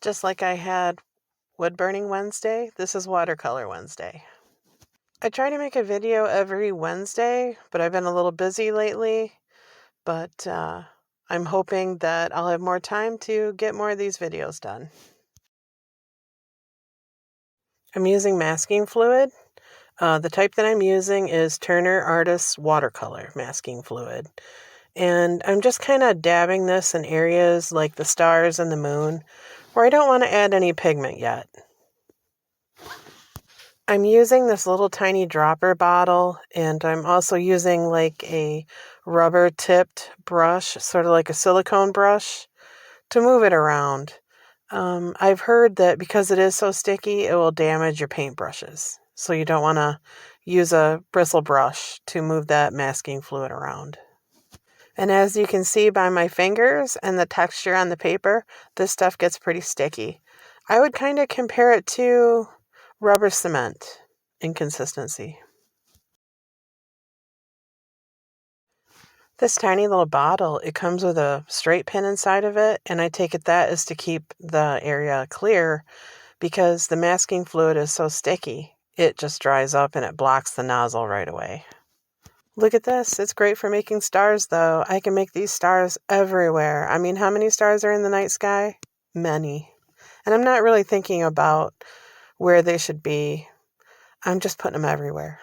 Just like I had Wood Burning Wednesday, this is Watercolor Wednesday. I try to make a video every Wednesday, but I've been a little busy lately. But I'm hoping that I'll have more time to get more of these videos done. I'm using masking fluid. The type that I'm using is Turner Artist Watercolor masking fluid. And I'm just kind of dabbing this in areas like the stars and the moon where I don't want to add any pigment yet. I'm using this little tiny dropper bottle, and I'm also using like a rubber tipped brush, sort of like a silicone brush, to move it around. I've heard that because it is so sticky, it will damage your paintbrushes. So you don't want to use a bristle brush to move that masking fluid around. And as you can see by my fingers and the texture on the paper, this stuff gets pretty sticky. I would kind of compare it to rubber cement in consistency. This tiny little bottle, it comes with a straight pin inside of it, and I take it that is to keep the area clear because the masking fluid is so sticky. It just dries up and it blocks the nozzle right away. Look at this. It's great for making stars, though. I can make these stars everywhere. I mean, how many stars are in the night sky? Many. And I'm not really thinking about where they should be. I'm just putting them everywhere.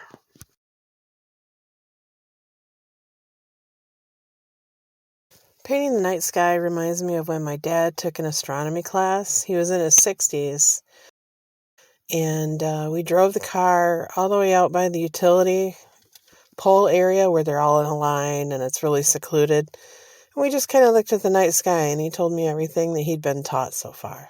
Painting the night sky reminds me of when my dad took an astronomy class. He was in his 60s. And we drove the car all the way out by the utility pole area where they're all in a line and it's really secluded. And we just kind of looked at the night sky and he told me everything that he'd been taught so far.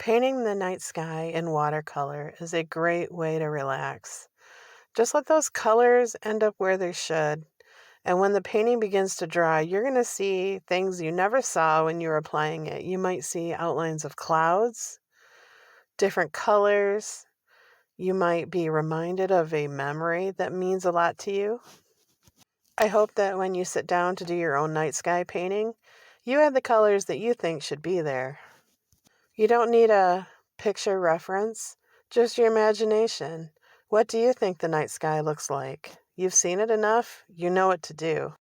Painting the night sky in watercolor is a great way to relax. Just let those colors end up where they should. And when the painting begins to dry, you're going to see things you never saw when you were applying it. You might see outlines of clouds, different colors. You might be reminded of a memory that means a lot to you. I hope that when you sit down to do your own night sky painting, you add the colors that you think should be there. You don't need a picture reference, just your imagination. What do you think the night sky looks like? You've seen it enough, you know what to do.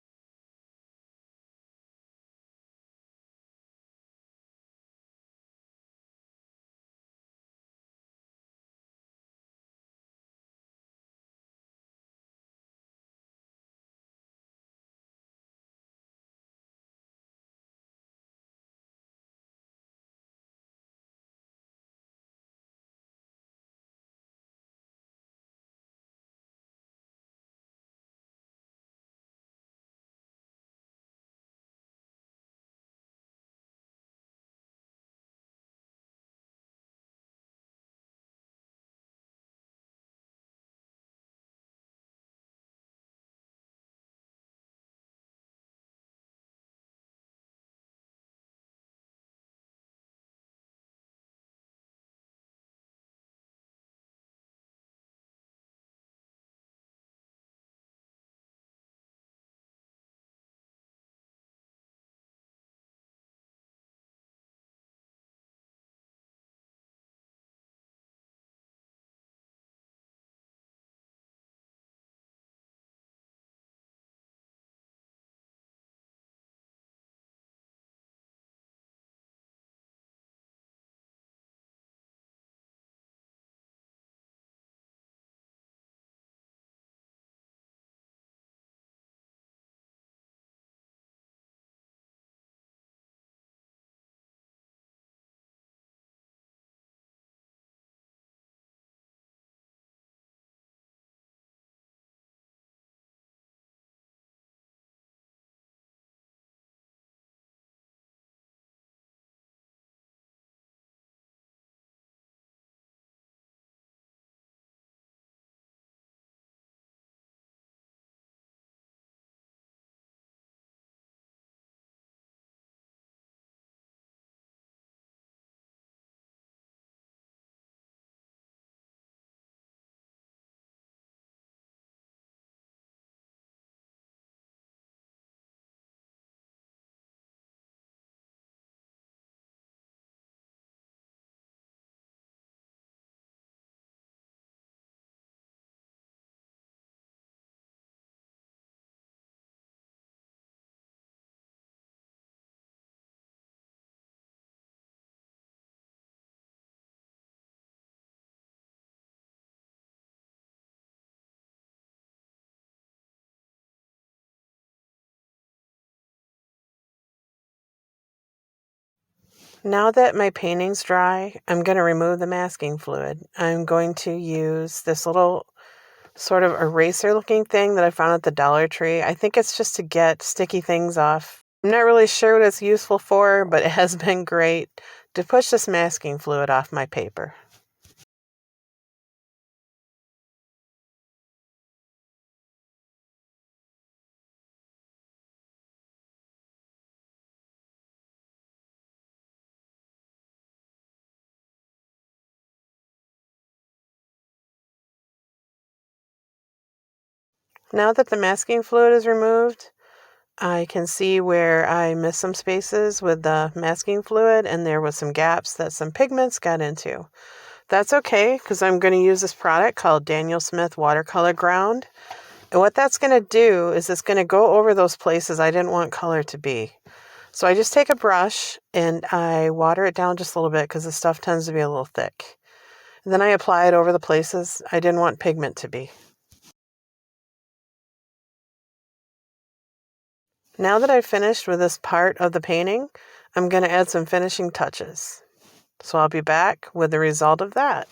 Now that my painting's dry, I'm going to remove the masking fluid. I'm going to use this little sort of eraser looking thing that I found at the Dollar Tree. I think it's just to get sticky things off. I'm not really sure what it's useful for, but it has been great to push this masking fluid off my paper. Now that the masking fluid is removed, I can see where I missed some spaces with the masking fluid, and there was some gaps that some pigments got into. That's okay, because I'm going to use this product called Daniel Smith Watercolor Ground. And what that's going to do is it's going to go over those places I didn't want color to be. So I just take a brush and I water it down just a little bit because the stuff tends to be a little thick. And then I apply it over the places I didn't want pigment to be. Now that I've finished with this part of the painting, I'm going to add some finishing touches. So I'll be back with the result of that.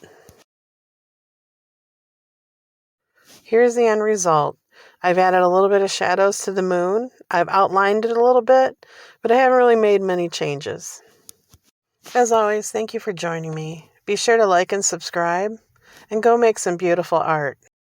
Here's the end result. I've added a little bit of shadows to the moon. I've outlined it a little bit, but I haven't really made many changes. As always, thank you for joining me. Be sure to like and subscribe, and go make some beautiful art.